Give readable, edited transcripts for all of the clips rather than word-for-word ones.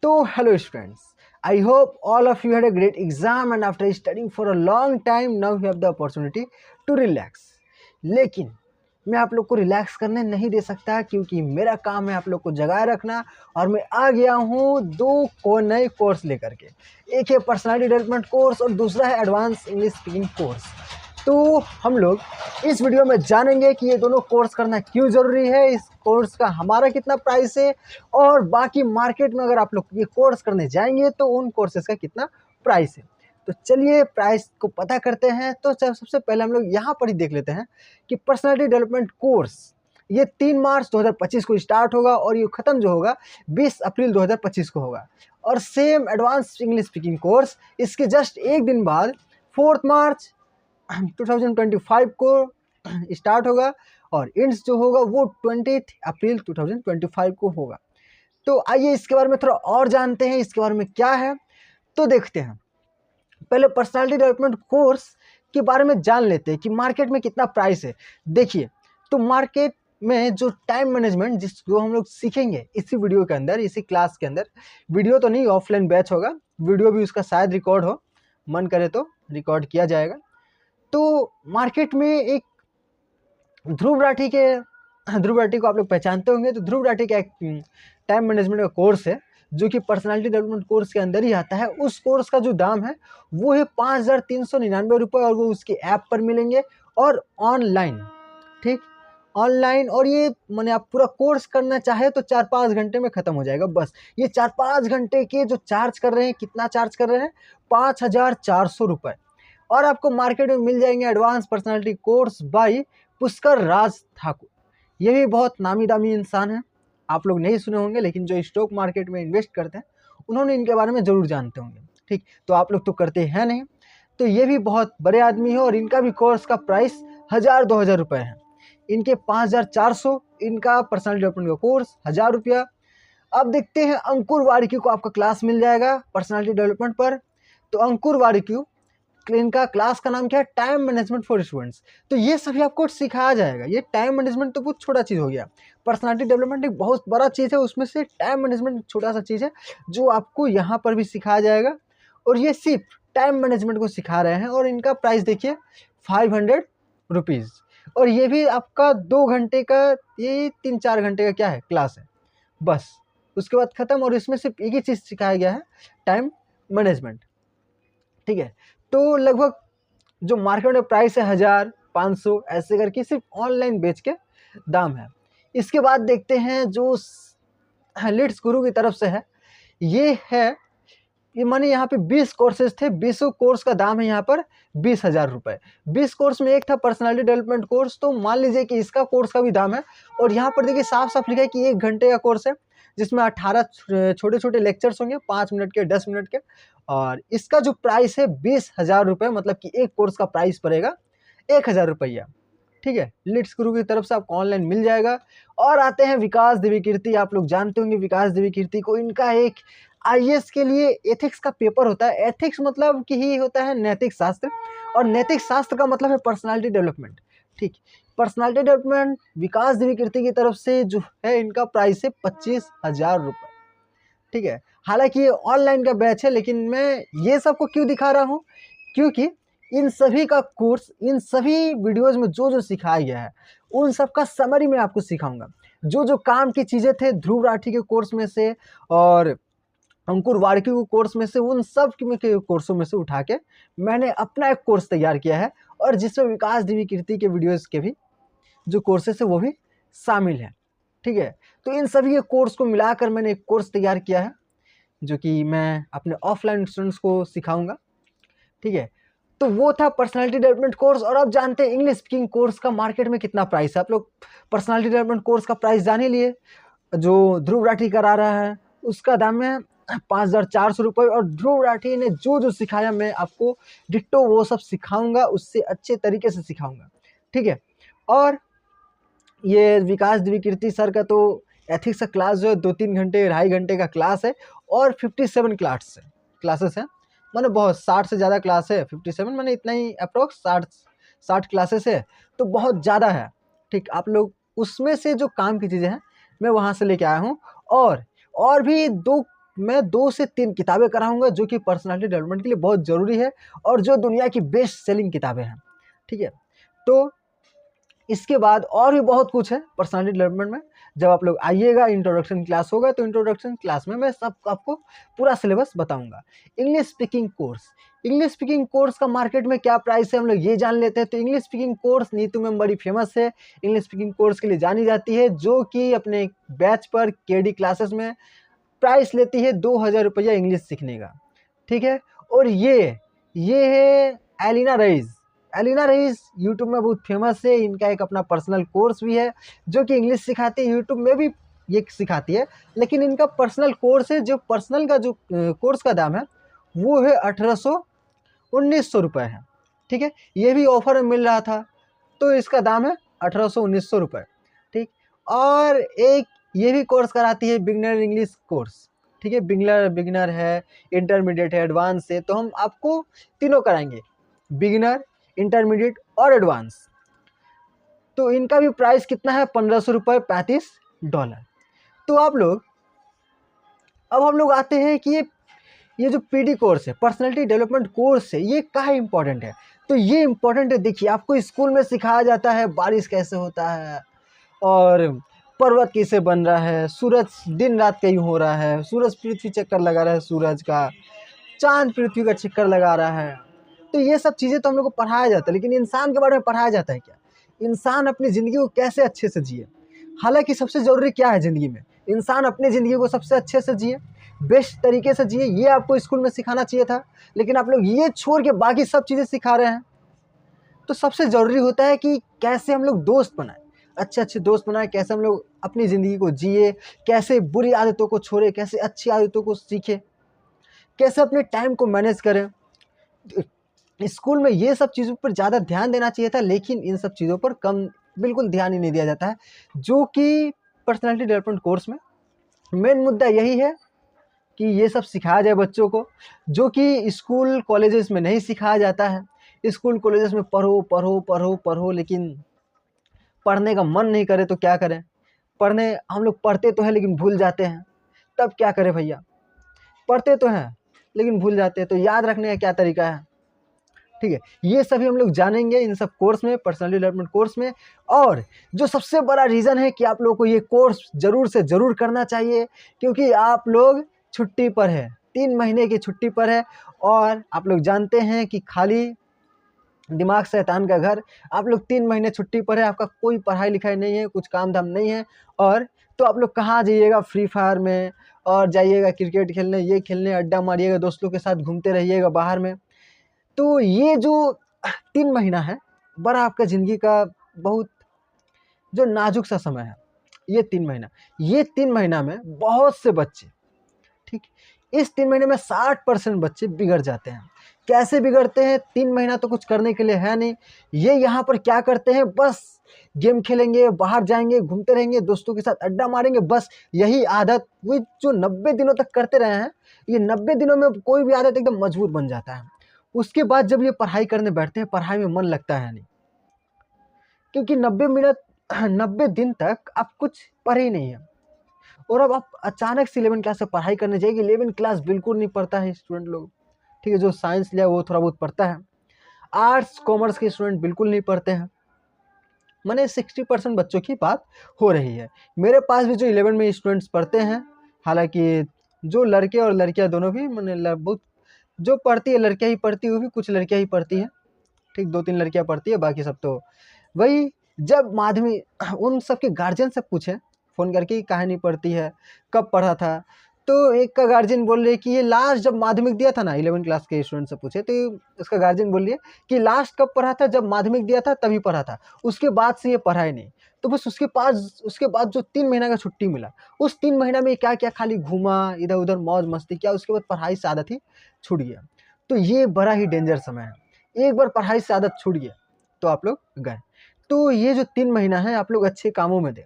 So, hello students. I hope all of you had a great exam and after studying for a long time, now you have the opportunity to relax. लेकिन मैं आप लोग को relax करने नहीं दे सकता क्योंकि मेरा काम है आप लोग को जगाए रखना और मैं आ गया हूँ दो नए कोर्स लेकर के। एक है पर्सनालिटी डेवलपमेंट कोर्स और दूसरा है एडवांस इंग्लिश स्पीकिंग कोर्स। तो हम लोग इस वीडियो में जानेंगे कि ये दोनों कोर्स करना क्यों ज़रूरी है, इस कोर्स का हमारा कितना प्राइस है और बाकी मार्केट में अगर आप लोग ये कोर्स करने जाएंगे तो उन कोर्सेज का कितना प्राइस है। तो चलिए प्राइस को पता करते हैं। तो सबसे पहले हम लोग यहाँ पर ही देख लेते हैं कि पर्सनालिटी डेवलपमेंट कोर्स ये 3 मार्च 2025 को स्टार्ट होगा और ये ख़त्म जो होगा 20 अप्रैल 2025 को होगा। और same advance English speaking course इसके जस्ट एक दिन बाद 4 मार्च 2025 को स्टार्ट होगा और इंड्स जो होगा वो 20 अप्रैल 2025 को होगा। तो आइए इसके बारे में थोड़ा और जानते हैं, इसके बारे में क्या है तो देखते हैं। पहले पर्सनालिटी डेवलपमेंट कोर्स के बारे में जान लेते हैं कि मार्केट में कितना प्राइस है। देखिए, तो मार्केट में जो टाइम मैनेजमेंट जिसको हम लोग सीखेंगे इसी वीडियो के अंदर, इसी क्लास के अंदर, वीडियो तो नहीं ऑफलाइन बैच होगा, वीडियो भी उसका शायद रिकॉर्ड हो, मन करे तो रिकॉर्ड किया जाएगा। तो मार्केट में एक ध्रुव राठी को आप लोग पहचानते होंगे। तो ध्रुव राठी का एक टाइम मैनेजमेंट का कोर्स है जो कि पर्सनालिटी डेवलपमेंट कोर्स के अंदर ही आता है। उस कोर्स का जो दाम है वो है 5,399 रुपये और वो उसके ऐप पर मिलेंगे और ऑनलाइन, ठीक, ऑनलाइन। और ये मैंने आप पूरा कोर्स करना चाहे तो 4-5 घंटे में ख़त्म हो जाएगा। बस ये 4-5 घंटे के जो चार्ज कर रहे हैं, कितना चार्ज कर रहे हैं, 5,400 रुपये। और आपको मार्केट में मिल जाएंगे advance personality course by Pushkar Raj Thakur. ये भी बहुत नामी दामी इंसान है, आप लोग नहीं सुने होंगे लेकिन जो स्टॉक मार्केट में इन्वेस्ट करते हैं उन्होंने इनके बारे में ज़रूर जानते होंगे, ठीक। तो आप लोग तो करते हैं नहीं, तो ये भी बहुत बड़े आदमी है और इनका भी कोर्स का प्राइस 1,000-2,000 रुपये है। इनके 5,400, इनका पर्सनालिटी डेवलपमेंट का कोर्स 1,000 रुपया। अब देखते हैं अंकुर वारिक्यू को आपका क्लास मिल जाएगा पर्सनालिटी डेवलपमेंट पर। तो अंकुर वारिक्यू इनका क्लास का नाम क्या है, टाइम मैनेजमेंट फॉर स्टूडेंट्स। तो ये सभी आपको सिखाया जाएगा। ये टाइम मैनेजमेंट तो बहुत छोटा चीज़ हो गया, पर्सनालिटी डेवलपमेंट एक बहुत बड़ा चीज़ है, उसमें से टाइम मैनेजमेंट छोटा सा चीज़ है जो आपको यहाँ पर भी सिखाया जाएगा। और ये सिर्फ टाइम मैनेजमेंट को सिखा रहे हैं और इनका प्राइस देखिए 500 रुपीज़। और ये भी आपका 2 घंटे का, ये 3-4 घंटे का क्या है क्लास है, बस उसके बाद ख़त्म। और इसमें सिर्फ एक ही चीज़ सिखाया गया है, टाइम मैनेजमेंट, ठीक है। तो लगभग जो मार्केट में प्राइस है 1,000-500 ऐसे करके सिर्फ ऑनलाइन बेच के दाम है। इसके बाद देखते हैं जो लीड्स गुरु की तरफ से है, ये है, ये माने यहाँ पे 20 कोर्सेज थे, 20 कोर्स का दाम है यहाँ पर 20,000 रुपये। 20 कोर्स में एक था पर्सनालिटी डेवलपमेंट कोर्स, तो मान लीजिए कि इसका कोर्स का भी दाम है। और यहाँ पर देखिए साफ साफ लिखा है कि 1 घंटे का कोर्स है जिसमें 18 छोटे छोटे लेक्चर्स होंगे, 5 मिनट के, 10 मिनट के। और इसका जो प्राइस है 20,000 रुपये, मतलब कि एक कोर्स का प्राइस पड़ेगा 1,000 रुपया, ठीक है। लीड्स गुरु की तरफ से आपको ऑनलाइन मिल जाएगा। और आते हैं विकास देवी कीर्ति, आप लोग जानते होंगे विकास देवी कीर्ति को। इनका एक आईएएस के लिए एथिक्स का पेपर होता है। एथिक्स मतलब कि ही होता है नैतिक शास्त्र, और नैतिक शास्त्र का मतलब है पर्सनालिटी डेवलपमेंट, ठीक। पर्सनालिटी डेवलपमेंट विकास देवी कीर्ति की तरफ से जो है इनका प्राइस है 25,000 रुपये, ठीक है। हालांकि ये ऑनलाइन का बैच है, लेकिन मैं ये सबको क्यों दिखा रहा हूँ, क्योंकि इन सभी का कोर्स, इन सभी वीडियोस में जो जो सिखाया गया है उन सब का समरी मैं आपको सिखाऊंगा। जो जो काम की चीज़ें थे ध्रुव राठी के कोर्स में से और अंकुर वारिक्यू के कोर्स में से, उन सब के कोर्सों में से उठा के मैंने अपना एक कोर्स तैयार किया है और जिसमें विकास देवी कीर्ति के वीडियोज़ के भी जो कोर्सेस है वो भी शामिल है, ठीक है। तो इन सभी के कोर्स को मिलाकर मैंने एक कोर्स तैयार किया है जो कि मैं अपने ऑफलाइन स्टूडेंट्स को सिखाऊंगा, ठीक है। तो वो था पर्सनालिटी डेवलपमेंट कोर्स। और अब जानते हैं इंग्लिश स्पीकिंग कोर्स का मार्केट में कितना प्राइस है। आप लोग पर्सनालिटी डेवलपमेंट कोर्स का प्राइस जान ही लिए, जो ध्रुव राठी करा रहा है उसका दाम है 5,400 रुपये। और ध्रुव राठी ने जो जो सिखाया मैं आपको डिट्टो वो सब सिखाऊंगा, उससे अच्छे तरीके से सिखाऊंगा, ठीक है। और ये विकास देवी कीर्ति सर का तो एथिक्स का क्लास जो है 2-3 घंटे, 2.5 घंटे का क्लास है और 57 क्लासेस हैं, माने बहुत 60 से ज़्यादा क्लास है। 57 माने इतना ही अप्रोक्स 60 क्लासेस है, तो बहुत ज़्यादा है, ठीक। आप लोग उसमें से जो काम की चीज़ें हैं मैं वहाँ से लेके आया हूँ। और भी 2 मैं 2 से 3 किताबें कराऊंगा जो कि पर्सनालिटी डेवलपमेंट के लिए बहुत ज़रूरी है और जो दुनिया की बेस्ट सेलिंग किताबें हैं, ठीक है। तो इसके बाद और भी बहुत कुछ है पर्सनालिटी डेवलपमेंट में। जब आप लोग आइएगा, इंट्रोडक्शन क्लास होगा, तो इंट्रोडक्शन क्लास में मैं सब आपको पूरा सिलेबस बताऊंगा। इंग्लिश स्पीकिंग कोर्स का मार्केट में क्या प्राइस है हम लोग ये जान लेते हैं। तो English speaking course Neetu ma'am बड़ी फेमस है, इंग्लिश स्पीकिंग कोर्स के लिए जानी जाती है, जो कि अपने बैच पर केडी क्लासेस में प्राइस लेती है 2000 रुपया इंग्लिश सीखने का, ठीक है। और ये है एलिना रईस यूट्यूब में बहुत फेमस है। इनका एक अपना पर्सनल कोर्स भी है जो कि इंग्लिश सिखाती है, यूट्यूब में भी ये सिखाती है, लेकिन इनका पर्सनल कोर्स है। जो पर्सनल का जो कोर्स का दाम है वो है 1800-1900 रुपये है, ठीक है। ये भी ऑफर में मिल रहा था, तो इसका दाम है 1800-1900 रुपये, ठीक। और एक ये भी कोर्स कराती है बिगनर इंग्लिश कोर्स, ठीक है। बिगनर है, इंटरमीडिएट है, एडवांस है। तो हम आपको तीनों कराएंगे, बिगिनर, इंटरमीडिएट और एडवांस। तो इनका भी प्राइस कितना है, 1500 रुपये, $35। तो आप लोग अब हम लोग आते हैं कि ये जो पीडी कोर्स है, पर्सनालिटी डेवलपमेंट कोर्स है, ये काहे इंपॉर्टेंट है। तो ये इंपॉर्टेंट है, देखिए आपको स्कूल में सिखाया जाता है बारिश कैसे होता है, और पर्वत कैसे बन रहा है, सूरज दिन रात कहीं हो रहा है, सूरज पृथ्वी चक्कर लगा रहा है सूरज का, चांद पृथ्वी का चक्कर लगा रहा है। तो ये सब चीज़ें तो हम लोग को पढ़ाया जाता है, लेकिन इंसान के बारे में पढ़ाया जाता है क्या? इंसान अपनी ज़िंदगी को कैसे अच्छे से जिए। हालांकि सबसे ज़रूरी क्या है ज़िंदगी में, इंसान अपनी ज़िंदगी को सबसे अच्छे से जिए, बेस्ट तरीके से जिए, ये आपको स्कूल में सिखाना चाहिए था। लेकिन आप लोग ये छोड़ के बाकी सब चीज़ें सिखा रहे हैं। तो सबसे ज़रूरी होता है कि कैसे हम लोग दोस्त बनाएं, अच्छे अच्छे दोस्त बनाएं, कैसे हम लोग अपनी ज़िंदगी को जिए, कैसे बुरी आदतों को छोड़े, कैसे अच्छी आदतों को सीखे, कैसे अपने टाइम को मैनेज करें। स्कूल में ये सब चीज़ों पर ज़्यादा ध्यान देना चाहिए था, लेकिन इन सब चीज़ों पर बिल्कुल ध्यान ही नहीं दिया जाता है। जो कि पर्सनालिटी डेवलपमेंट कोर्स में मेन मुद्दा यही है कि ये सब सिखाया जाए बच्चों को, जो कि स्कूल कॉलेजेस में नहीं सिखाया जाता है। स्कूल कॉलेजेस में पढ़ो पढ़ो पढ़ो पढ़ो, लेकिन पढ़ने का मन नहीं करे तो क्या करें। पढ़ने हम लोग पढ़ते तो हैं लेकिन भूल जाते हैं, तब क्या करें भैया। पढ़ते तो हैं लेकिन भूल जाते हैं, तो याद रखने का क्या तरीका है, ठीक है। ये सभी हम लोग जानेंगे इन सब कोर्स में, पर्सनालिटी डेवलपमेंट कोर्स में। और जो सबसे बड़ा रीज़न है कि आप लोगों को ये कोर्स ज़रूर से ज़रूर करना चाहिए, क्योंकि आप लोग छुट्टी पर है, 3 महीने की छुट्टी पर है, और आप लोग जानते हैं कि खाली दिमाग शैतान का घर। आप लोग 3 महीने छुट्टी पर है, आपका कोई पढ़ाई लिखाई नहीं है, कुछ काम धाम नहीं है, और तो आप लोग कहाँ जाइएगा, फ्री फायर में, और जाइएगा क्रिकेट खेलने, ये खेलने, अड्डा मारिएगा, दोस्तों के साथ घूमते रहिएगा बाहर में। तो ये जो 3 महीना है, बड़ा आपका ज़िंदगी का बहुत जो नाजुक सा समय है, ये 3 महीना में बहुत से बच्चे, ठीक, इस 3 महीने में 60% बच्चे बिगड़ जाते हैं। कैसे बिगड़ते हैं, 3 महीना तो कुछ करने के लिए है नहीं, ये यहाँ पर क्या करते हैं, बस गेम खेलेंगे, बाहर जाएंगे, घूमते रहेंगे, दोस्तों के साथ अड्डा मारेंगे, बस यही आदत वो जो 90 दिनों तक करते रहे हैं। ये 90 दिनों में कोई भी आदत एकदम मजबूत बन जाता है। उसके बाद जब ये पढ़ाई करने बैठते हैं, पढ़ाई में मन लगता है नहीं, क्योंकि 90 दिन तक आप कुछ पढ़े ही नहीं है। और अब आप अचानक से 11 क्लास से पढ़ाई करने जाएगी। 11 क्लास बिल्कुल नहीं पढ़ता है स्टूडेंट लोग, ठीक है। जो साइंस लिया वो थोड़ा बहुत पढ़ता है, आर्ट्स कॉमर्स के स्टूडेंट बिल्कुल नहीं पढ़ते हैं। मैंने 60% बच्चों की बात हो रही है। मेरे पास भी जो 11 में स्टूडेंट्स पढ़ते हैं, हालांकि जो लड़के और लड़कियां दोनों भी, मैंने बहुत जो पढ़ती है लड़कियां ही पढ़ती हुई भी, कुछ लड़कियां ही पढ़ती हैं, ठीक, 2-3 लड़कियां पढ़ती है, बाकी सब तो वही। जब माध्यमिक उन सब के गार्जियन से पूछे फ़ोन करके काहे नहीं पढ़ती है, कब पढ़ा था, तो एक का गार्जियन बोल रहे कि ये लास्ट जब माध्यमिक दिया था ना, 11 क्लास के स्टूडेंट से पूछे तो उसका गार्जियन बोल रही है कि लास्ट कब पढ़ा था, जब माध्यमिक दिया था तभी पढ़ा था, उसके बाद से ये पढ़ा ही नहीं। तो बस उसके बाद जो 3 महीना का छुट्टी मिला, उस 3 महीना में क्या क्या खाली घूमा, इधर उधर मौज मस्ती किया, उसके बाद पढ़ाई से आदत ही छूट गया। तो ये बड़ा ही डेंजर समय है। एक बार पढ़ाई से आदत छूट गया तो आप लोग गए। तो ये जो 3 महीना है आप लोग अच्छे कामों में दें,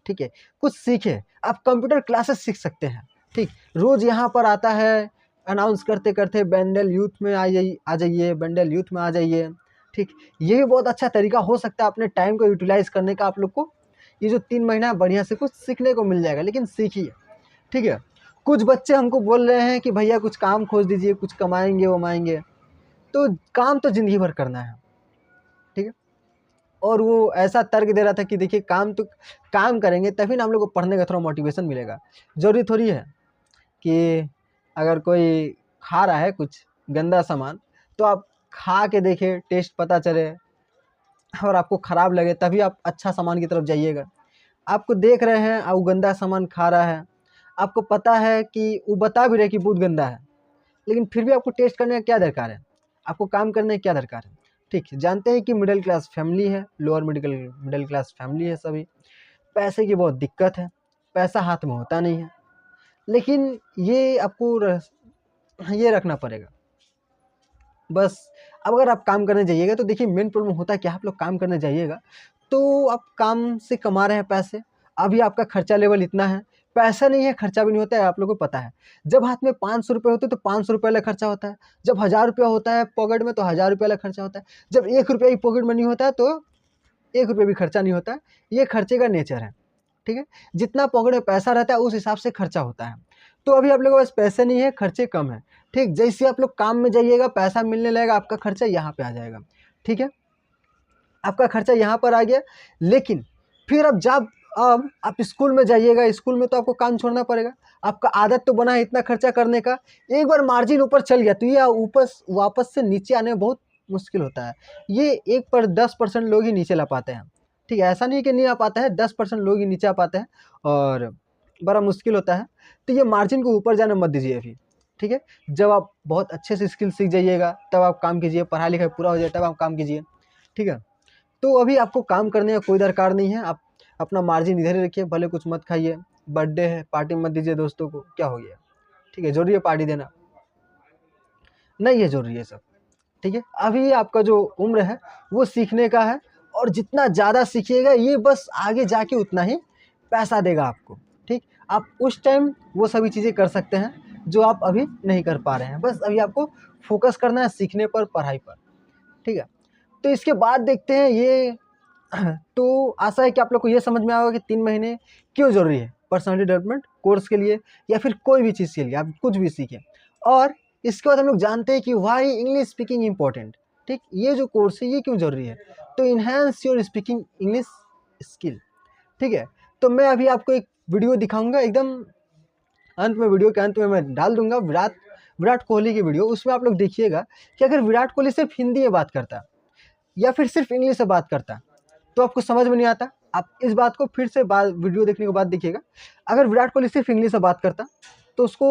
ठीक है, कुछ सीखे। आप कंप्यूटर क्लासेस सीख सकते हैं, ठीक। रोज़ यहाँ पर आता है अनाउंस करते करते बेंडल यूथ में आ जाइए, बेंडल यूथ में आ जाइए, ठीक। ये भी बहुत अच्छा तरीका हो सकता है अपने टाइम को यूटिलाइज़ करने का। आप लोग को ये जो 3 महीना बढ़िया से कुछ सीखने को मिल जाएगा, लेकिन सीखिए, ठीक है। कुछ बच्चे हमको बोल रहे हैं कि भैया कुछ काम खोज दीजिए, कुछ कमाएंगे वमाएंगे। तो काम तो ज़िंदगी भर करना है, ठीक है। और वो ऐसा तर्क दे रहा था कि देखिए काम करेंगे तभी ना हम लोग को पढ़ने का थोड़ा मोटिवेशन मिलेगा। ज़रूरी थोड़ी है कि अगर कोई खा रहा है कुछ गंदा सामान तो आप खा के देखें, टेस्ट पता चले और आपको ख़राब लगे तभी आप अच्छा सामान की तरफ जाइएगा। आपको देख रहे हैं वो गंदा सामान खा रहा है, आपको पता है कि वो बता भी रहे कि बहुत गंदा है, लेकिन फिर भी आपको टेस्ट करने का क्या दरकार है, आपको काम करने का क्या दरकार है। ठीक है, जानते हैं कि मिडिल क्लास फैमिली है, लोअर मिडिल क्लास फैमिली है सभी, पैसे की बहुत दिक्कत है, पैसा हाथ में होता नहीं है। लेकिन ये आपको ये रखना पड़ेगा बस। अब अगर आप काम करने जाइएगा तो देखिए मेन प्रॉब्लम होता है कि आप लोग काम करने जाइएगा तो आप काम से कमा रहे हैं पैसे, अभी आपका खर्चा लेवल इतना है, पैसा नहीं है खर्चा भी नहीं होता है, आप लोगों को पता है। जब हाथ में 500 रुपये होते हैं तो 500 रुपये वाला खर्चा होता है, जब 1000 रुपया होता है पॉकेट में तो 1000 रुपये वाला खर्चा होता है, जब 1 रुपया ही पॉकेट में नहीं होता है तो 1 रुपये भी खर्चा नहीं होता है। ये खर्चे का नेचर है, ठीक है। जितना पॉकेट में पैसा रहता है उस हिसाब से खर्चा होता है। तो अभी आप लोगों के पास पैसे नहीं है, खर्चे कम है, ठीक। जैसे आप लोग काम में जाइएगा पैसा मिलने लगेगा, आपका खर्चा यहाँ पे आ जाएगा, ठीक है। आपका खर्चा यहाँ पर आ गया, लेकिन फिर अब आप स्कूल में जाइएगा, स्कूल में तो आपको काम छोड़ना पड़ेगा, आपका आदत तो बना है इतना खर्चा करने का। एक बार मार्जिन ऊपर चल गया तो ये ऊपर वापस से नीचे आने में बहुत मुश्किल होता है। ये 10% लोग ही नीचे ला पाते हैं, ठीक है। ऐसा नहीं कि नहीं आ पाता है, 10% लोग ही नीचे आ पाते हैं और बड़ा मुश्किल होता है। तो ये मार्जिन को ऊपर जाने मत दीजिए अभी, ठीक है। जब आप बहुत अच्छे से स्किल सीख जाइएगा तब आप काम कीजिए, पढ़ाई लिखाई पूरा हो जाए तब आप काम कीजिए, ठीक है। तो अभी आपको काम करने का कोई दरकार नहीं है, आप अपना मार्जिन इधर ही रखिए, भले कुछ मत खाइए, बर्थडे है पार्टी मत दीजिए दोस्तों को, क्या हो गया, ठीक है। जरूरी है पार्टी देना? नहीं है जरूरी है सब, ठीक है। अभी आपका जो उम्र है वो सीखने का है, और जितना ज़्यादा सीखिएगा ये बस आगे जाके उतना ही पैसा देगा आपको, ठीक। आप उस टाइम वो सभी चीज़ें कर सकते हैं जो आप अभी नहीं कर पा रहे हैं। बस अभी आपको फोकस करना है सीखने पर, पढ़ाई पर, ठीक है। तो इसके बाद देखते हैं ये तो आशा है कि आप लोग को ये समझ में आएगा कि 3 महीने क्यों ज़रूरी है पर्सनालिटी डेवलपमेंट कोर्स के लिए या फिर कोई भी चीज़ के लिए, आप कुछ भी सीखें। और इसके बाद हम लोग जानते हैं कि वाई इंग्लिश स्पीकिंग इम्पोर्टेंट, ठीक। ये जो कोर्स है ये क्यों ज़रूरी है, तो enhance your speaking English skill, ठीक है। तो मैं अभी आपको एक वीडियो दिखाऊंगा, एकदम अंत में, वीडियो के अंत में मैं डाल दूंगा विराट कोहली की वीडियो। उसमें आप लोग देखिएगा कि अगर विराट कोहली सिर्फ हिंदी में बात करता या फिर सिर्फ इंग्लिश से बात करता तो आपको समझ में नहीं आता। आप इस बात को फिर से वीडियो देखने के बाद देखिएगा। अगर विराट कोहली सिर्फ इंग्लिश से बात करता तो उसको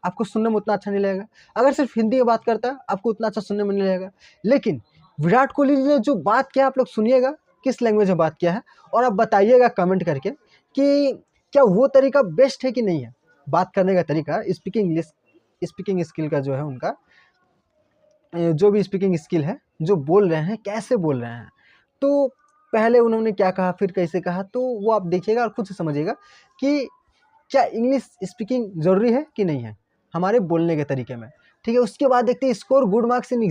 आपको सुनने में उतना अच्छा नहीं लगेगा, अगर सिर्फ हिंदी में बात करता आपको उतना अच्छा सुनने में नहीं लगेगा। लेकिन विराट कोहली ने जो बात किया आप लोग सुनिएगा किस लैंग्वेज में बात किया है, और आप बताइएगा कमेंट करके कि क्या वो तरीका बेस्ट है कि नहीं है बात करने का तरीका, स्पीकिंग स्किल का जो है उनका, जो भी स्पीकिंग स्किल है, जो बोल रहे हैं कैसे बोल रहे हैं। तो पहले उन्होंने क्या कहा फिर कैसे कहा, तो वो आप देखिएगा और खुद से समझिएगा कि क्या इंग्लिश स्पीकिंग ज़रूरी है कि नहीं है हमारे बोलने के तरीके में, ठीक है। उसके बाद देखते हैं score good marks in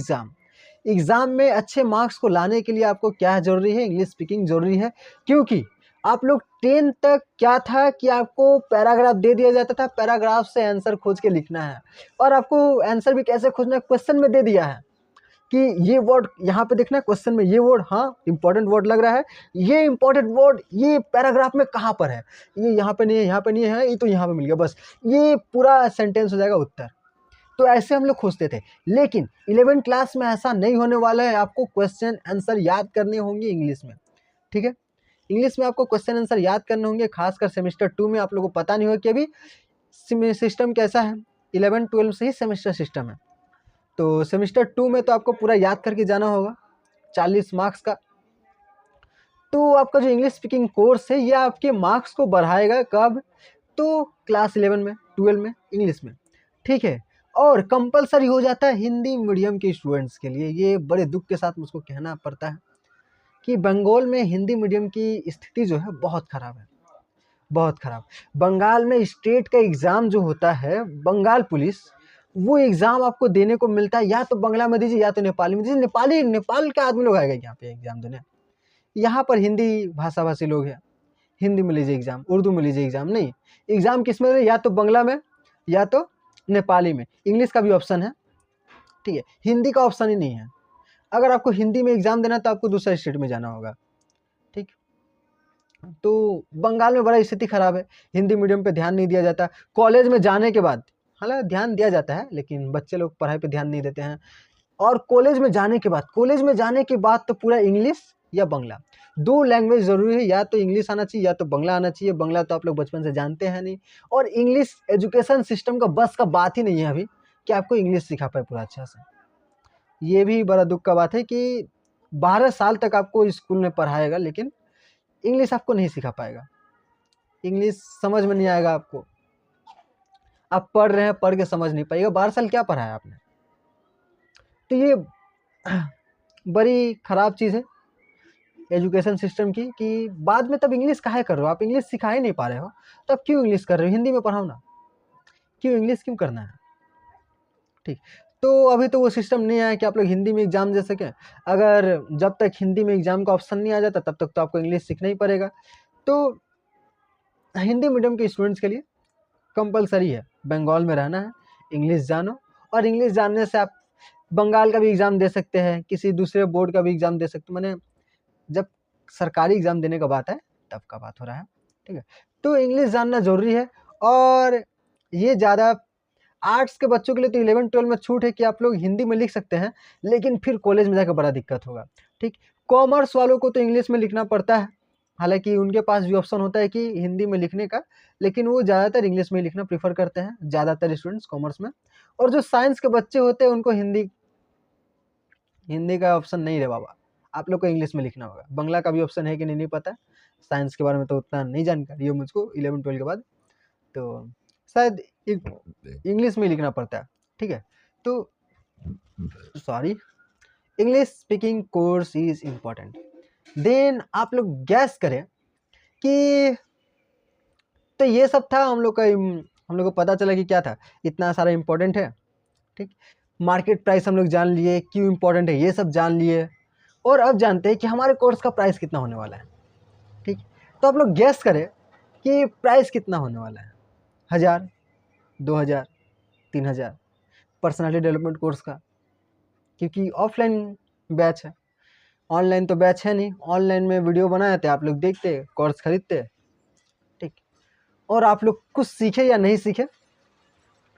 exam में अच्छे मार्क्स को लाने के लिए आपको क्या ज़रूरी है, इंग्लिश स्पीकिंग ज़रूरी है। क्योंकि आप लोग 10 तक क्या था कि आपको पैराग्राफ दे दिया जाता था, पैराग्राफ से आंसर खोज के लिखना है, और आपको आंसर भी कैसे खोजना है क्वेश्चन में दे दिया है कि ये वर्ड यहाँ पे देखना है क्वेश्चन में, ये वर्ड हाँ इंपॉर्टेंट वर्ड लग रहा है, ये इंपॉर्टेंट वर्ड ये पैराग्राफ में कहाँ पर है, ये यहाँ पे नहीं है, यहाँ पे नहीं है, ये तो यहाँ पे मिल गया, बस ये पूरा सेंटेंस हो जाएगा उत्तर। तो ऐसे हम लोग खोजते थे, लेकिन 11 क्लास में ऐसा नहीं होने वाला है। आपको क्वेश्चन आंसर याद करने होंगे इंग्लिश में, ठीक है। इंग्लिश में आपको क्वेश्चन आंसर याद करने होंगे, खासकर सेमेस्टर 2 में। आप लोगों को पता नहीं होगा कि अभी सिस्टम कैसा है, 11-12 से ही सेमेस्टर सिस्टम है। तो सेमेस्टर 2 में तो आपको पूरा याद करके जाना होगा 40 मार्क्स का। तो आपका जो इंग्लिश स्पीकिंग कोर्स है ये आपके मार्क्स को बढ़ाएगा कब, तो क्लास 11 में 12 में इंग्लिश में, ठीक है। और कंपलसरी हो जाता है हिंदी मीडियम के स्टूडेंट्स के लिए। ये बड़े दुख के साथ मुझको कहना पड़ता है कि बंगाल में हिंदी मीडियम की स्थिति जो है बहुत ख़राब है, बहुत ख़राब। बंगाल में स्टेट का एग्ज़ाम जो होता है, बंगाल पुलिस, वो एग्ज़ाम आपको देने को मिलता है या तो बांग्ला में दीजिए या तो नेपाली में दीजिए। नेपाल के आदमी लोग आएगा यहाँ पे एग्ज़ाम देने, यहाँ पर हिंदी भाषी लोग हैं, हिंदी में लीजिए एग्ज़ाम, उर्दू में लीजिए एग्ज़ाम, नहीं एग्ज़ाम किस में, या तो बांग्ला में या तो नेपाली में। इंग्लिश का भी ऑप्शन है, ठीक है, हिंदी का ऑप्शन ही नहीं है। अगर आपको हिंदी में एग्ज़ाम देना है तो आपको दूसरे स्टेट में जाना होगा, ठीक। तो बंगाल में बड़ा स्थिति ख़राब है, हिंदी मीडियम पे ध्यान नहीं दिया जाता। कॉलेज में जाने के बाद हालांकि ध्यान दिया जाता है, लेकिन बच्चे लोग पढ़ाई पे ध्यान नहीं देते हैं। और कॉलेज में जाने के बाद तो पूरा इंग्लिश या बांग्ला, 2 लैंग्वेज ज़रूरी है, या तो इंग्लिश आना चाहिए या तो बांग्ला आना चाहिए। बांग्ला तो आप लोग बचपन से जानते हैं नहीं, और इंग्लिश एजुकेशन सिस्टम का बस का बात ही नहीं है अभी कि आपको इंग्लिश सिखा पाए पूरा अच्छा से। ये भी बड़ा दुख का बात है कि 12 साल तक आपको स्कूल में पढ़ाएगा, लेकिन इंग्लिश आपको नहीं सिखा पाएगा, इंग्लिश समझ में नहीं आएगा आपको। आप पढ़ रहे हैं, पढ़ के समझ नहीं पाएगा, 12 साल क्या पढ़ा है आपने। तो ये बड़ी ख़राब चीज़ है एजुकेशन सिस्टम की, कि बाद में तब इंग्लिश काहे कर रहे हो, आप इंग्लिश सिखा ही नहीं पा रहे हो, तब क्यों इंग्लिश कर रहे हो, हिंदी में पढ़ाओ ना, क्यों इंग्लिश क्यों करना है, ठीक। तो अभी तो वो सिस्टम नहीं आया कि आप लोग हिंदी में एग्ज़ाम दे सकें। अगर जब तक हिंदी में एग्ज़ाम का ऑप्शन नहीं आ जाता तब तक तो आपको इंग्लिश सीखना ही पड़ेगा। तो हिंदी मीडियम के स्टूडेंट्स के लिए कंपलसरी है, बंगाल में रहना है, इंग्लिश जानो, और इंग्लिश जानने से आप बंगाल का भी एग्ज़ाम दे सकते हैं, किसी दूसरे बोर्ड का भी एग्ज़ाम दे सकते हैं। मैंने जब सरकारी एग्ज़ाम देने का बात है तब का बात हो रहा है, ठीक है। तो इंग्लिश जानना ज़रूरी है। और ये ज़्यादा आर्ट्स के बच्चों के लिए तो 11-12 में छूट है कि आप लोग हिंदी में लिख सकते हैं, लेकिन फिर कॉलेज में जाकर बड़ा दिक्कत होगा, ठीक। कॉमर्स वालों को तो इंग्लिश में लिखना पड़ता है, हालांकि उनके पास भी ऑप्शन होता है कि हिंदी में लिखने का, लेकिन वो ज़्यादातर इंग्लिश में लिखना प्रीफर करते हैं, ज़्यादातर स्टूडेंट्स कॉमर्स में। और जो साइंस के बच्चे होते हैं उनको हिंदी का ऑप्शन नहीं है बाबा, आप लोग को इंग्लिश में लिखना होगा। बांग्ला का भी ऑप्शन है कि नहीं पता, साइंस के बारे में तो उतना नहीं जानकारी है मुझको 11-12 के बाद, तो शायद इंग्लिश में लिखना पड़ता है, ठीक है। तो sorry, English speaking course is important. Then आप लोग गैस करें कि तो ये सब था हम लोग को पता चला कि क्या था, इतना सारा इम्पोर्टेंट है, ठीक। मार्केट प्राइस हम लोग जान लिए, क्यों इम्पोर्टेंट है ये सब जान लिए, और अब जानते हैं कि हमारे कोर्स का प्राइस कितना होने वाला है, ठीक। तो आप लोग गैस करें कि प्राइस कितना होने वाला है, 1000, 2000, 3000 पर्सनालिटी डेवलपमेंट कोर्स का, क्योंकि ऑफलाइन बैच है, ऑनलाइन तो बैच है नहीं। ऑनलाइन में वीडियो बनाए थे, आप लोग देखते, कोर्स खरीदते, ठीक। और आप लोग कुछ सीखे या नहीं सीखे,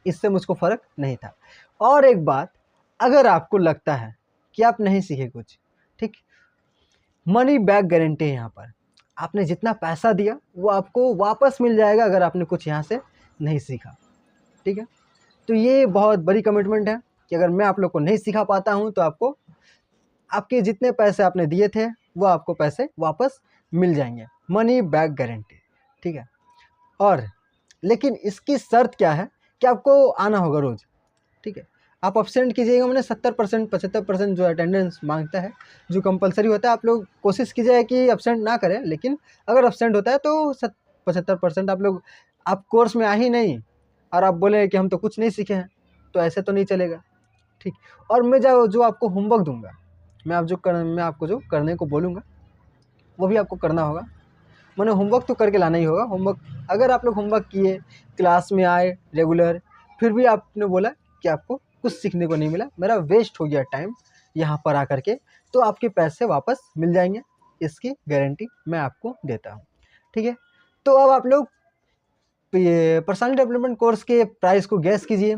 इससे मुझको फ़र्क नहीं था। और एक बात, अगर आपको लगता है कि आप नहीं सीखे कुछ, ठीक, मनी बैक गारंटी है यहाँ पर। आपने जितना पैसा दिया वो आपको वापस मिल जाएगा अगर आपने कुछ यहाँ से नहीं सीखा, ठीक है। तो ये बहुत बड़ी कमिटमेंट है कि अगर मैं आप लोग को नहीं सिखा पाता हूँ तो आपको आपके जितने पैसे आपने दिए थे वो आपको पैसे वापस मिल जाएंगे, मनी बैक गारंटी, ठीक है। और लेकिन इसकी शर्त क्या है कि आपको आना होगा रोज़, ठीक है। आप अब्सेंट कीजिएगा, मैंने 70% 75% जो अटेंडेंस मांगता है, जो कंपलसरी होता है, आप लोग कोशिश कीजिए कि अब्सेंट ना करें। लेकिन अगर अब्सेंट होता है तो 75% आप कोर्स में आ ही नहीं और आप बोले कि हम तो कुछ नहीं सीखे हैं, तो ऐसे तो नहीं चलेगा, ठीक। और मैं जो आपको होमवर्क दूंगा, मैं आपको जो करने को बोलूँगा वो भी आपको करना होगा। मैंने होमवर्क तो करके लाना ही होगा। होमवर्क अगर आप लोग होमवर्क किए, क्लास में आए रेगुलर, फिर भी आपने बोला कि आपको कुछ सीखने को नहीं मिला, मेरा वेस्ट हो गया टाइम यहाँ पर आकर के, तो आपके पैसे वापस मिल जाएंगे, इसकी गारंटी मैं आपको देता हूँ, ठीक है। तो अब आप लोग ये पर्सनालिटी डेवलपमेंट कोर्स के प्राइस को गैस कीजिए।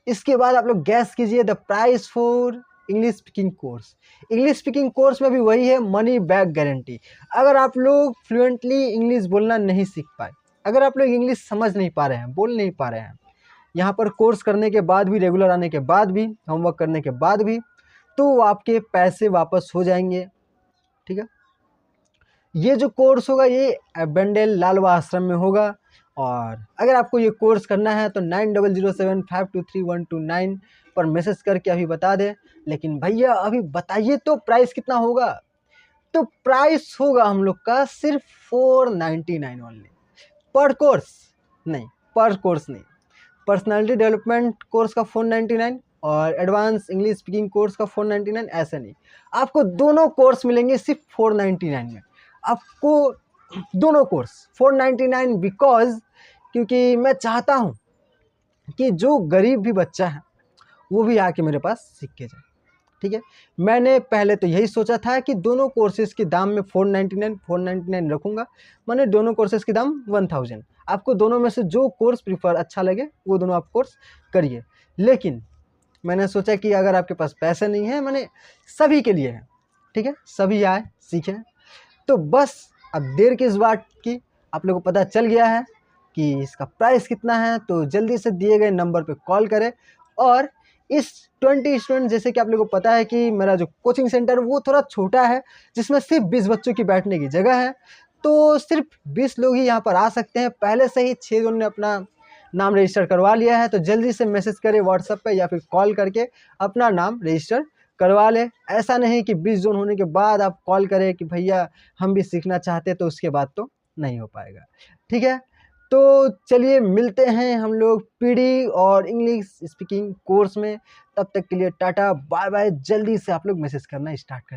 इसके बाद आप लोग गैस कीजिए the price for English speaking course. English speaking course में भी वही है, मनी बैक गारंटी। अगर आप लोग फ्लुएंटली इंग्लिश बोलना नहीं सीख पाए, अगर आप लोग इंग्लिश समझ नहीं पा रहे हैं, बोल नहीं पा रहे हैं, यहाँ पर कोर्स करने के बाद भी, रेगुलर आने के बाद भी, होमवर्क करने के बाद भी, तो आपके पैसे वापस हो जाएंगे, ठीक है। ये जो कोर्स होगा ये बेंडेल लालवा आश्रम में होगा। और अगर आपको ये कोर्स करना है तो 9007523129 पर मैसेज करके अभी बता दें। लेकिन भैया अभी बताइए तो प्राइस कितना होगा। तो प्राइस होगा हम लोग का सिर्फ 499 ओनली पर कोर्स, नहीं पर कोर्स नहीं। पर्सनालिटी डेवलपमेंट कोर्स का 499 और एडवांस इंग्लिश स्पीकिंग कोर्स का 499, ऐसे नहीं, आपको दोनों कोर्स मिलेंगे सिर्फ 499 में। आपको दोनों कोर्स 499 बिकॉज क्योंकि मैं चाहता हूँ कि जो गरीब भी बच्चा है वो भी आके मेरे पास सीख के जाए। ठीक है, मैंने पहले तो यही सोचा था कि दोनों कोर्सेज़ के दाम में 499 रखूँगा, मैंने दोनों कोर्सेज़ के दाम 1000। आपको दोनों में से जो कोर्स प्रीफर अच्छा लगे वो दोनों आप कोर्स करिए। लेकिन मैंने सोचा कि अगर आपके पास पैसे नहीं है, मैंने सभी के लिए है, ठीक है, सभी आए सीखें। तो बस अब देर किस बात की, आप लोगों को पता चल गया है कि इसका प्राइस कितना है। तो जल्दी से दिए गए नंबर पे कॉल करें। और इस 20 स्टूडेंट, जैसे कि आप लोगों को पता है कि मेरा जो कोचिंग सेंटर वो थोड़ा छोटा है, जिसमें सिर्फ 20 बच्चों की बैठने की जगह है, तो सिर्फ 20 लोग ही यहाँ पर आ सकते हैं। पहले से ही 6 लोगों ने अपना नाम रजिस्टर करवा लिया है, तो जल्दी से मैसेज करें व्हाट्सएप पे या फिर कॉल करके अपना नाम रजिस्टर करवा लें। ऐसा नहीं कि 20 जोन होने के बाद आप कॉल करें कि भैया हम भी सीखना चाहते हैं, तो उसके बाद तो नहीं हो पाएगा। ठीक है, तो चलिए मिलते हैं हम लोग पीडी और इंग्लिश स्पीकिंग कोर्स में। तब तक के लिए टाटा बाय बाय। जल्दी से आप लोग मैसेज करना स्टार्ट कर दीजिए।